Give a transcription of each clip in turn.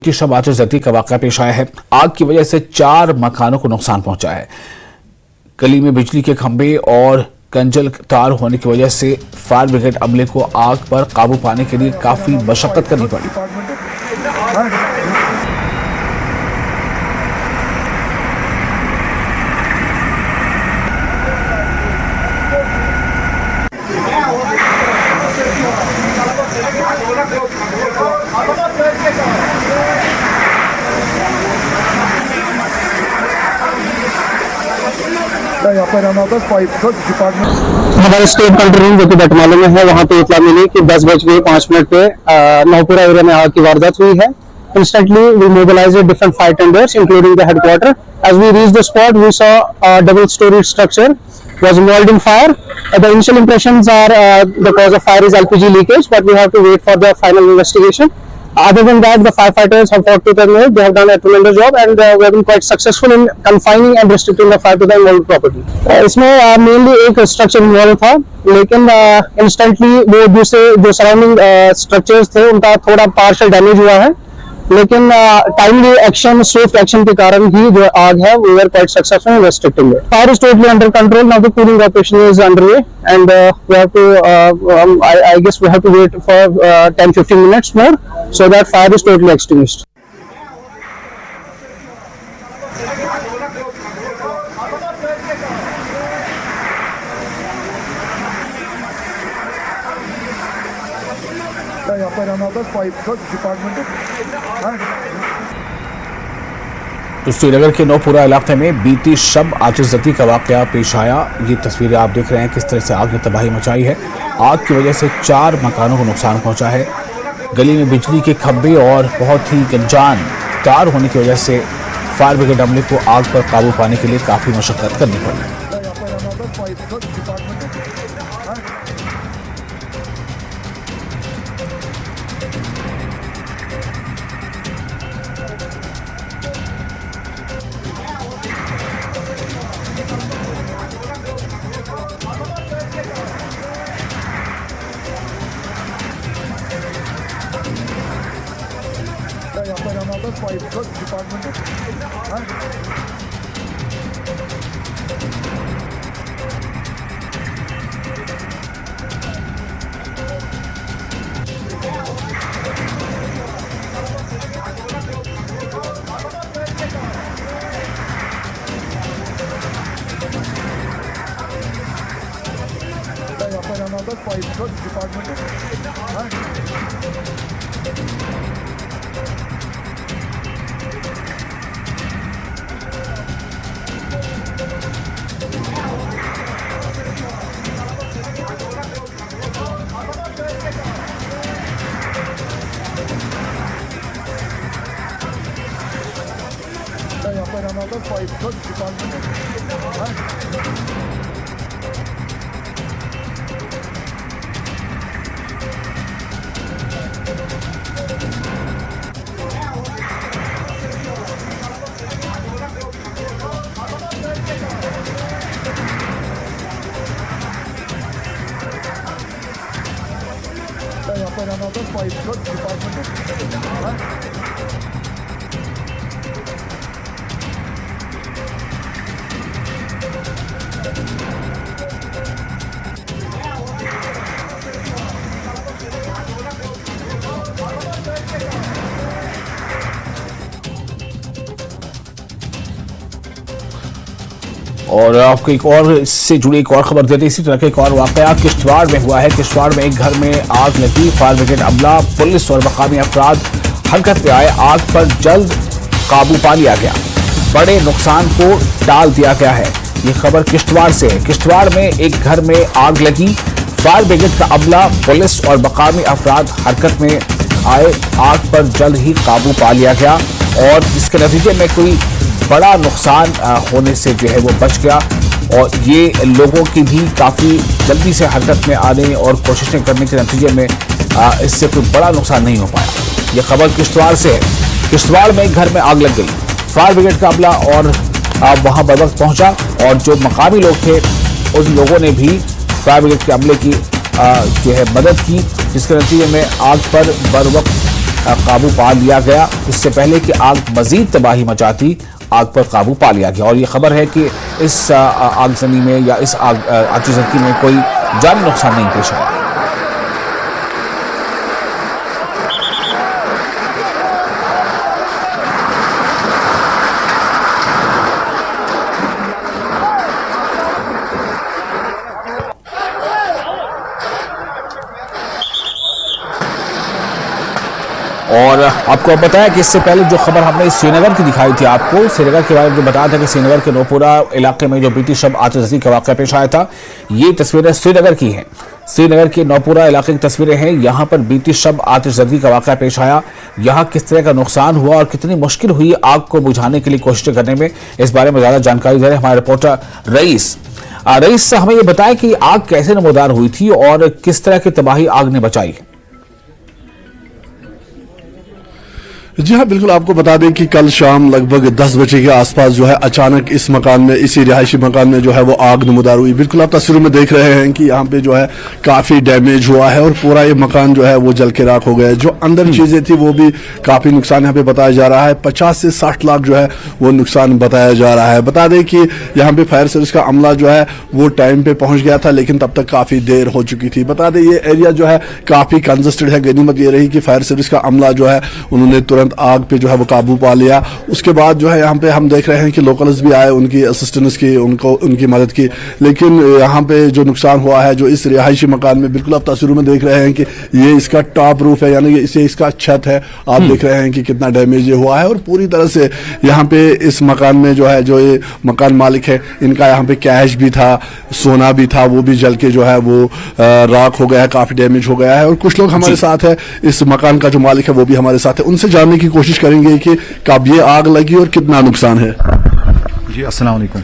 की शब आतिशबाजी का वाकया पेश आया है। आग की वजह से 4 मकानों को नुकसान पहुंचा है। गली में बिजली के खंभे और कंजल तार होने की वजह से फायर ब्रिगेड अमले को आग पर काबू पाने के लिए काफी मशक्कत करनी पड़ी। हमारे स्टेट कंट्रोल रूम जो कि बटमाला में है, वहाँ पे इतला मिली कि 10:05 पे नौपुरा एरिया में आग की वारदात हुई है। Instantly we mobilized different fire tenders including the headquarter. As we reached the spot, we saw a double-story structure was involved in fire. The initial impressions are the cause of fire is LPG leakage, but we have to wait for the final investigation. Other than that, the firefighters have fought to their limit. They have done a tremendous job, and we have been quite successful in confining and restricting the fire to the involved property. इसमें mainly एक structure involved था, लेकिन instantly वो दूसरे जो surrounding structures थे उनका थोड़ा partial damage हुआ है, लेकिन टाइमली एक्शन, स्विफ्ट एक्शन के कारण ही जो आग है वो were quite successful in restricting it. Fire is totally under control now. The cooling operation is underway and we have to I guess we have to wait for 10-15 minutes more so that fire is totally extinguished. तो श्रीनगर के नौपुरा इलाके में बीती शब आतिशबाजी का वाकया पेश आया। ये तस्वीरें आप देख रहे हैं किस तरह से आग ने तबाही मचाई है। आग की वजह से 4 मकानों को नुकसान पहुंचा है। गली में बिजली के खंभे और बहुत ही गंजान तार होने की वजह से फायर ब्रिगेड अमले को आग पर काबू पाने के लिए काफी मशक्कत करनी पड़ी। और आपको एक और इससे जुड़ी एक और खबर देते इसी तरह का एक और वाकया किश्तवाड़ में हुआ है। किश्तवाड़ में एक घर में आग लगी। फायर ब्रिगेड अमला, पुलिस और मकामी अफराद हरकत में आए। आग पर जल्द काबू पा लिया गया। बड़े नुकसान को टाल दिया गया है। ये खबर किश्तवाड़ से है। किश्तवाड़ में एक घर में आग लगी। फायर ब्रिगेड का अमला, पुलिस और मकामी अफराद हरकत में आए। आग पर जल्द ही काबू पा लिया गया और जिसके नतीजे में कोई बड़ा नुकसान होने से जो है वो बच गया। और ये लोगों की भी काफ़ी जल्दी से हरकत में आने और कोशिशें करने के नतीजे में इससे कोई बड़ा नुकसान नहीं हो पाया। ये खबर किश्तवाड़ से है। किश्तवाड़ में एक घर में आग लग गई। फायर ब्रिगेड का अमला और वहाँ बर वक्त पहुँचा और जो मकामी लोग थे उन लोगों ने भी फायर ब्रिगेड के अमले की जो है मदद की, जिसके नतीजे में आग पर बर वक्त काबू पा लिया गया। इससे पहले कि आग मजीद तबाही मचाती, आग पर काबू पा लिया गया। और ये खबर है कि इस आगजनी में या इस आतिशबाजी में कोई जानी नुकसान नहीं पेश आया। और आपको बताया कि इससे पहले जो खबर हमने श्रीनगर की दिखाई थी आपको, श्रीनगर के बारे में जो बताया था कि श्रीनगर के नोपुरा इलाके में जो बीती शब आतिशबाजी का वाक़या पेश आया था, ये तस्वीरें श्रीनगर की हैं। श्रीनगर के नोपुरा इलाके की तस्वीरें हैं। यहाँ पर बीती शब आतिशबाजी का वाक़या पेश आया। यहाँ किस तरह का नुकसान हुआ और कितनी मुश्किल हुई आग को बुझाने के लिए कोशिश करने में, इस बारे में ज़्यादा जानकारी दे रहे हैं हमारे रिपोर्टर रईस। रईस, हमें ये बताया कि आग कैसे नमूदार हुई थी और किस तरह की तबाही आग ने बचाई। जी हाँ, बिल्कुल आपको बता दें कि कल शाम लगभग 10 बजे के आसपास जो है अचानक इस मकान में, इसी रिहायशी मकान में जो है वो आग नमूदार हुई। बिल्कुल आप तस्वीरों में देख रहे हैं कि यहाँ पे जो है काफी डैमेज हुआ है और पूरा ये मकान जो है वो जल के राख हो गया है। जो अंदर चीजें थी वो भी काफी नुकसान यहाँ पे बताया जा रहा है। 50 से 60 लाख जो है वो नुकसान बताया जा रहा है। बता दें कि यहाँ पे फायर सर्विस का अमला जो है वो टाइम पे पहुंच गया था, लेकिन तब तक काफी देर हो चुकी थी। बता दें ये एरिया जो है काफी कंजस्टेड है। गनीमत ये रही कि फायर सर्विस का अमला जो है उन्होंने तुरंत आग पे जो है वो काबू पा लिया। उसके बाद जो है यहाँ पे हम देख रहे हैं कि लोकल्स भी आए, उनकी असिस्टेंस की, उनकी मदद की। लेकिन यहाँ पे जो नुकसान हुआ है जो इस रिहायशी मकान में, बिल्कुल आप तस्वीरों में देख रहे हैं कि ये इसका टॉप रूफ है, यानी इसे इसका छत है। आप देख रहे हैं कि कितना डैमेज ये हुआ है और पूरी तरह से यहाँ पे इस मकान में जो है, जो ये मकान मालिक है, इनका यहाँ पे कैश भी था, सोना भी था, वो भी जल के जो है वो राख हो गया है, काफी डैमेज हो गया है। और कुछ लोग हमारे साथ है, इस मकान का जो मालिक है वो भी हमारे साथ है, उनसे जानने की कोशिश करेंगे कि कब ये आग लगी और कितना नुकसान है। जी अस्सलाम वालेकुम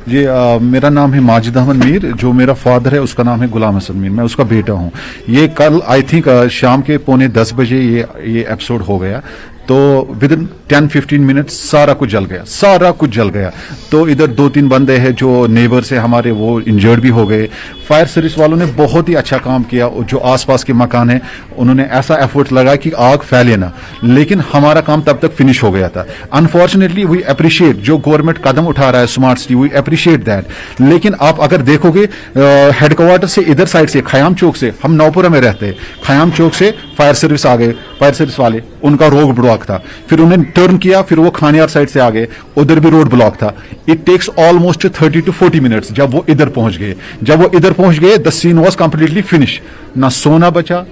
जी, मेरा नाम है माजिद अहमद मीर। जो मेरा फादर है उसका नाम है गुलाम हसन मीर, मैं उसका बेटा हूँ। ये कल आई थिंक शाम के 9:45 बजे ये एपिसोड हो गया। तो विद इन 10-15 मिनट सारा कुछ जल गया, सारा कुछ जल गया। तो इधर 2-3 बंदे हैं जो नेबर्स है हमारे, वो इंजर्ड भी हो गए। फायर सर्विस वालों ने बहुत ही अच्छा काम किया। जो आसपास के मकान है उन्होंने ऐसा एफर्ट लगाया कि आग फैले ना, लेकिन हमारा काम तब तक फिनिश हो गया था। अनफॉर्चुनेटली वी अप्रिशिएट जो गवर्नमेंट कदम उठा रहा है smart city, we appreciate that. लेकिन आप अगर देखोगे हेडक्वार्टर से इधर साइड से खयाम चौक से, हम नौपुरा में रहते हैं, खयाम चौक से फायर सर्विस आ गए, फायर सर्विस वाले, उनका रोड ब्लॉक था। फिर उन्हें टर्न किया, फिर वो खानियार साइड से आ गए, उधर भी रोड ब्लॉक था। It takes almost 30 to 40 minutes. जब वो इधर पहुंच गए, the scene was completely finish. ना सोना बचा,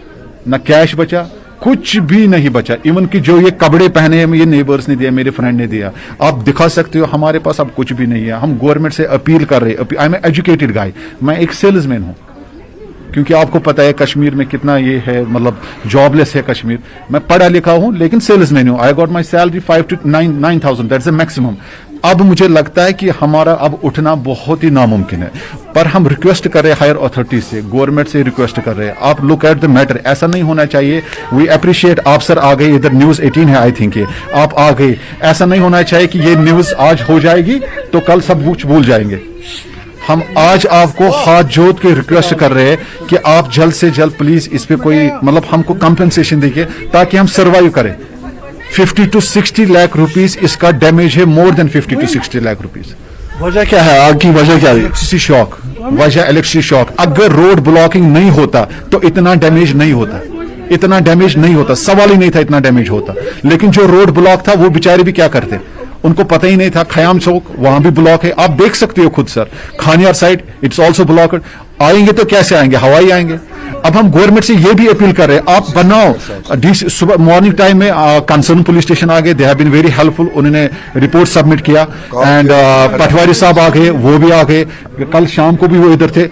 ना कैश बचा, कुछ भी नहीं बचा। इवन कि जो ये कपड़े पहने हैं ये नेबर्स ने दिया, मेरे फ्रेंड ने दिया। आप दिखा सकते हो हमारे पास अब कुछ भी नहीं है। हम गवर्नमेंट से अपील कर रहे हैं। आई एम एजुकेटेड गाय, मैं एक सेल्समैन हूं, क्योंकि आपको पता है कश्मीर में कितना ये है, मतलब जॉबलेस है कश्मीर। मैं पढ़ा लिखा हूं लेकिन सेल्समैन हूं। I got my salary 5 to 9,000, that's the maximum. अब मुझे लगता है कि हमारा अब उठना बहुत ही नामुमकिन है। पर हम रिक्वेस्ट कर रहे हैं हायर अथॉरिटीज से, गवर्नमेंट से रिक्वेस्ट कर रहे हैं, आप लुक एट द मैटर। ऐसा नहीं होना चाहिए। वी अप्रिशिएट आप सर आ गए, इधर न्यूज 18 है आई थिंक, ये आप आ गए। ऐसा नहीं होना चाहिए कि ये न्यूज आज हो जाएगी तो कल सब कुछ भूल जाएंगे। हम आज आपको हाथ जोड़ के रिक्वेस्ट कर रहे हैं कि आप जल्द से जल्द प्लीज इस पे कोई मतलब हमको कंपनसेशन देखिए ताकि हम सर्वाइव करें। 50 to 60 लाख रुपीस इसका डैमेज है, more than 50 to 60 lakh rupees. वजह क्या है आग की? वजह क्या है? इलेक्ट्रिसिटी शॉक, वजह इलेक्ट्रिसिटी शॉक। अगर रोड ब्लॉकिंग नहीं होता तो इतना डैमेज नहीं होता, इतना डैमेज नहीं होता, सवाल ही नहीं था इतना डैमेज होता। लेकिन जो रोड ब्लॉक था वो बेचारे भी क्या करते, उनको पता ही नहीं था। खयाम चौक वहां भी ब्लॉक है, आप देख सकते हो खुद sir. Khanyar side it's also blocked. आएंगे तो कैसे आएंगे? हवाई आएंगे। अब हम गवर्नमेंट से ये भी अपील कर रहे हैं, आप बनाओ। सुबह मॉर्निंग टाइम में कंसर्न पुलिस स्टेशन आ गए, they have been very helpful. उन्होंने रिपोर्ट सबमिट किया एंड पटवारी साहब आ गए, वो भी आ गए। कल शाम को भी वो इधर थे।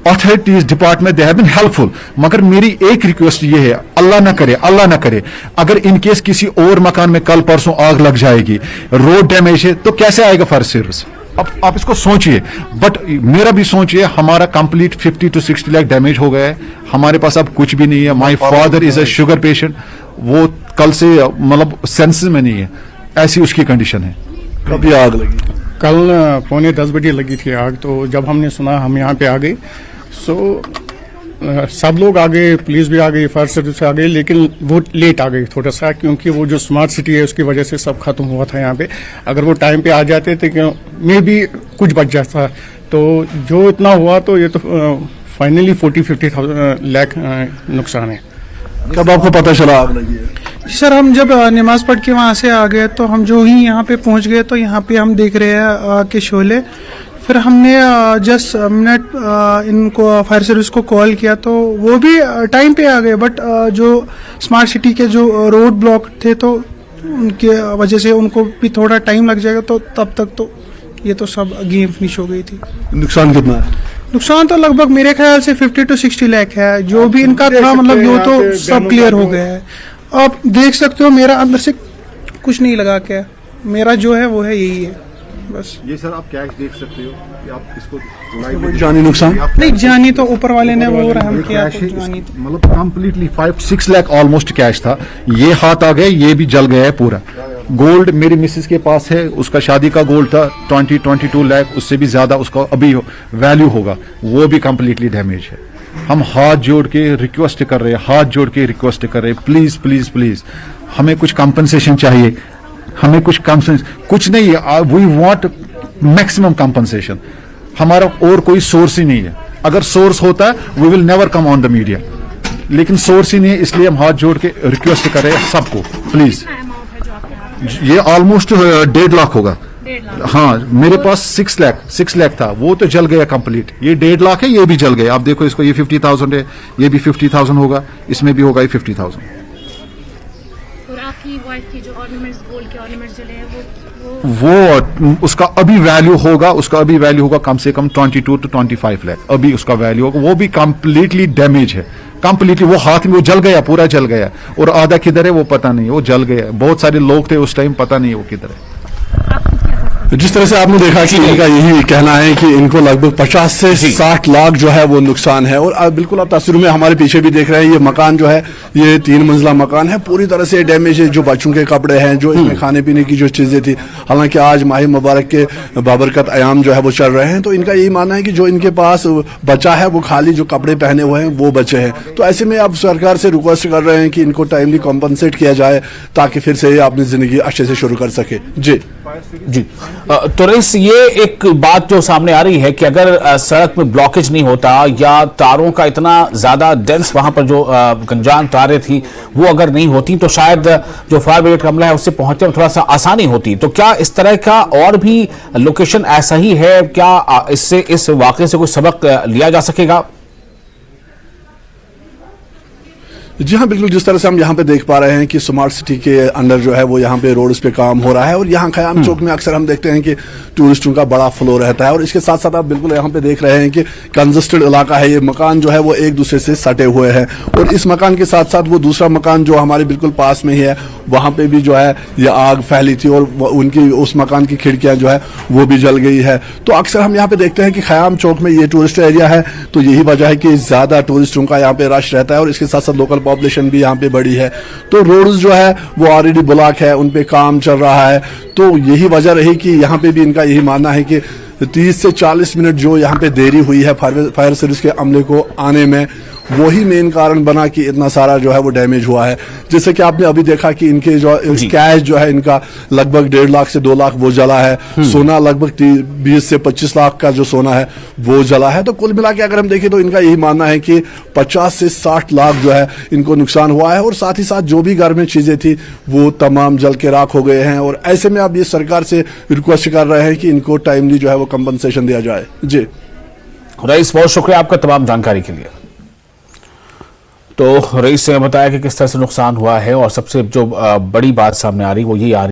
Authorities department they have been helpful. मगर मेरी एक रिक्वेस्ट ये है, अल्लाह ना करे, अल्लाह ना करे, अगर इन केस किसी और मकान में कल परसों आग लग जाएगी, रोड डैमेज है, तो कैसे आएगा फायर सर्विस? अब आप इसको सोचिए। बट मेरा भी सोचिए, हमारा कंप्लीट 50 to 60 लाख डैमेज हो गया है। हमारे पास अब कुछ भी नहीं है। My father is a sugar patient, वो कल से मतलब सेंसेस में नहीं है, ऐसी उसकी कंडीशन है। कभी आग लगी? कल 9:45 बजे लगी थी आग। तो जब हमने सुना हम यहाँ पे आ गए। सो सब लोग आ गए, पुलिस भी आ गई, फायर सर्विस आ गई, लेकिन वो लेट आ गई थोड़ा सा, क्योंकि वो जो स्मार्ट सिटी है उसकी वजह से सब खत्म हुआ था यहाँ पे। अगर वो टाइम पे आ जाते तो मे भी कुछ बच जाता। तो जो इतना हुआ तो ये तो फाइनली 40-50 लाख नुकसान है। कब आपको पता चला आग लगी है? सर हम जब नमाज पढ़ के वहाँ से आ गए तो हम जो ही यहाँ पे पहुँच गए तो यहाँ पे हम देख रहे हैं आग के शोले। फिर हमने जस्ट मिनट इनको फायर सर्विस को कॉल किया तो वो भी टाइम पे आ गए, बट जो स्मार्ट सिटी के जो रोड ब्लॉक थे तो उनके वजह से उनको भी थोड़ा टाइम लग जाएगा। तो तब तक तो ये तो सब गेम फिनिश हो गई थी। नुकसान कितना है? नुकसान तो लगभग मेरे ख्याल से 50 to 60 लाख है। जो भी इनका था मतलब ये तो सब क्लियर हो गया है। आप देख सकते हो मेरा अंदर से कुछ नहीं लगा के, मेरा जो है वो है यही है बस। ये सर आप कैश देख सकते हो कि आप इसको कोई जानी नुकसान नहीं, जानी तो ऊपर वाले ने वो रहम किया तो जानी तो मतलब कंप्लीटली 5-6 लाख ऑलमोस्ट कैश था। ये हाथ आ गए, ये भी जल गया है पूरा। गोल्ड मेरी मिसेस के पास है, उसका शादी का गोल्ड था 20-22 लाख, उससे भी ज्यादा उसका अभी वैल्यू होगा, वो भी कंप्लीटली डैमेज है। हम हाथ जोड़ के रिक्वेस्ट कर रहे हैं, हाथ जोड़ के रिक्वेस्ट कर रहे हैं, प्लीज प्लीज प्लीज हमें कुछ कंपनसेशन चाहिए, हमें कुछ कुछ नहीं है। We want maximum compensation. हमारा और कोई सोर्स ही नहीं है। अगर सोर्स होता we will never come on the media, लेकिन सोर्स ही नहीं है, इसलिए हम हाथ जोड़ के रिक्वेस्ट कर रहे हैं सबको, प्लीज। ये ऑलमोस्ट 1.5 लाख होगा। हाँ, मेरे पास 6 लाख था, वो तो जल गया कंप्लीट। ये 1.5 लाख है, ये भी जल गया। आप देखो इसको, ये 50,000 है, ये भी 50,000 होगा, इसमें भी होगा ये 50,000। और आपकी वाइफ की जो ऑर्नामेंट्स, गोल्ड के ऑर्नामेंट्स जले हैं वो उसका अभी वैल्यू होगा कम से कम 22 to 25 लाख अभी उसका वैल्यू होगा। वो भी कंप्लीटली डैमेज है, कंप्लीटली। वो हाथ में वो जल गया, पूरा जल गया, और आधा किधर है वो पता नहीं, वो जल गया। बहुत सारे लोग थे उस टाइम, पता नहीं वो किधर है। जिस तरह से आपने देखा कि इनका यही कहना है कि इनको लगभग 50 से 60 लाख जो है वो नुकसान है। और बिल्कुल आप तस्वीरों में हमारे पीछे भी देख रहे हैं, ये मकान जो है ये 3 मंजिला मकान है, पूरी तरह से डैमेज है। जो बच्चों के कपड़े हैं, जो इसमें खाने पीने की जो चीजें थी, हालांकि आज माह मुबारक के बाबरकत अयाम जो है वो चल रहे हैं, तो इनका यही मानना है कि जो इनके पास बचा है वो खाली जो कपड़े पहने हुए हैं वो बचे हैं। तो ऐसे में आप सरकार से रिक्वेस्ट कर रहे हैं कि इनको टाइमली कॉम्पनसेट किया जाए, ताकि फिर से अपनी जिंदगी अच्छे से शुरू कर सके। जी तो रईस, ये एक बात जो सामने आ रही है कि अगर सड़क में ब्लॉकेज नहीं होता या तारों का इतना ज्यादा डेंस वहां पर जो गंजान तारें थी वो अगर नहीं होती तो शायद जो फायर ब्रिगेड का अमला है उससे पहुंचने में थोड़ा सा आसानी होती। तो क्या इस तरह का और भी लोकेशन ऐसा ही है? क्या इससे, इस वाकये से कोई सबक लिया जा सकेगा? जी हाँ, बिल्कुल। जिस तरह से हम यहाँ पे देख पा रहे हैं कि स्मार्ट सिटी के अंडर जो है वो यहाँ पे रोड्स पे काम हो रहा है, और यहाँ खयाम चौक में अक्सर हम देखते हैं कि टूरिस्टों का बड़ा फ्लो रहता है। और इसके साथ साथ आप बिल्कुल यहाँ पे देख रहे हैं कि कंजस्टेड इलाका है, ये मकान जो है वो एक दूसरे से सटे हुए हैं। और इस मकान के साथ साथ वो दूसरा मकान जो हमारे बिल्कुल पास में ही है, वहाँ पे भी जो है ये आग फैली थी, और उनकी उस मकान की खिड़कियाँ जो है वो भी जल गई है। तो अक्सर हम यहाँ पे देखते हैं कि खयाम चौक में ये टूरिस्ट एरिया है, तो यही वजह है कि ज्यादा टूरिस्टों का यहाँ पे रश रहता है, और इसके साथ साथ लोकल पॉपुलेशन भी यहाँ पे बड़ी है। तो रोड्स जो है वो ऑलरेडी ब्लॉक है, उन पे काम चल रहा है। तो यही वजह रही कि यहाँ पे भी इनका यही मानना है कि 30 से 40 मिनट जो यहाँ पे देरी हुई है फायर सर्विस के अमले को आने में, वही मेन कारण बना कि इतना सारा जो है वो डैमेज हुआ है। जैसे कि आपने अभी देखा कि इनके जो कैश जो है इनका लगभग 1.5 लाख से 2 लाख वो जला है। सोना लगभग 20 से 25 लाख का जो सोना है वो जला है। तो कुल मिला के अगर हम देखें तो इनका यही मानना है कि 50 से 60 लाख जो है इनको नुकसान हुआ है, और साथ ही साथ जो भी घर में चीजें थी वो तमाम जल के राख हो गए हैं। और ऐसे में अब ये सरकार से रिक्वेस्ट कर रहे हैं कि इनको टाइमली जो है वो कंपनसेशन दिया जाए। जी रईस, बहुत शुक्रिया आपका तमाम जानकारी के लिए। तो रईस ने बताया कि किस तरह से नुकसान हुआ है, और सबसे जो बड़ी बात सामने आ रही वो ये आ रही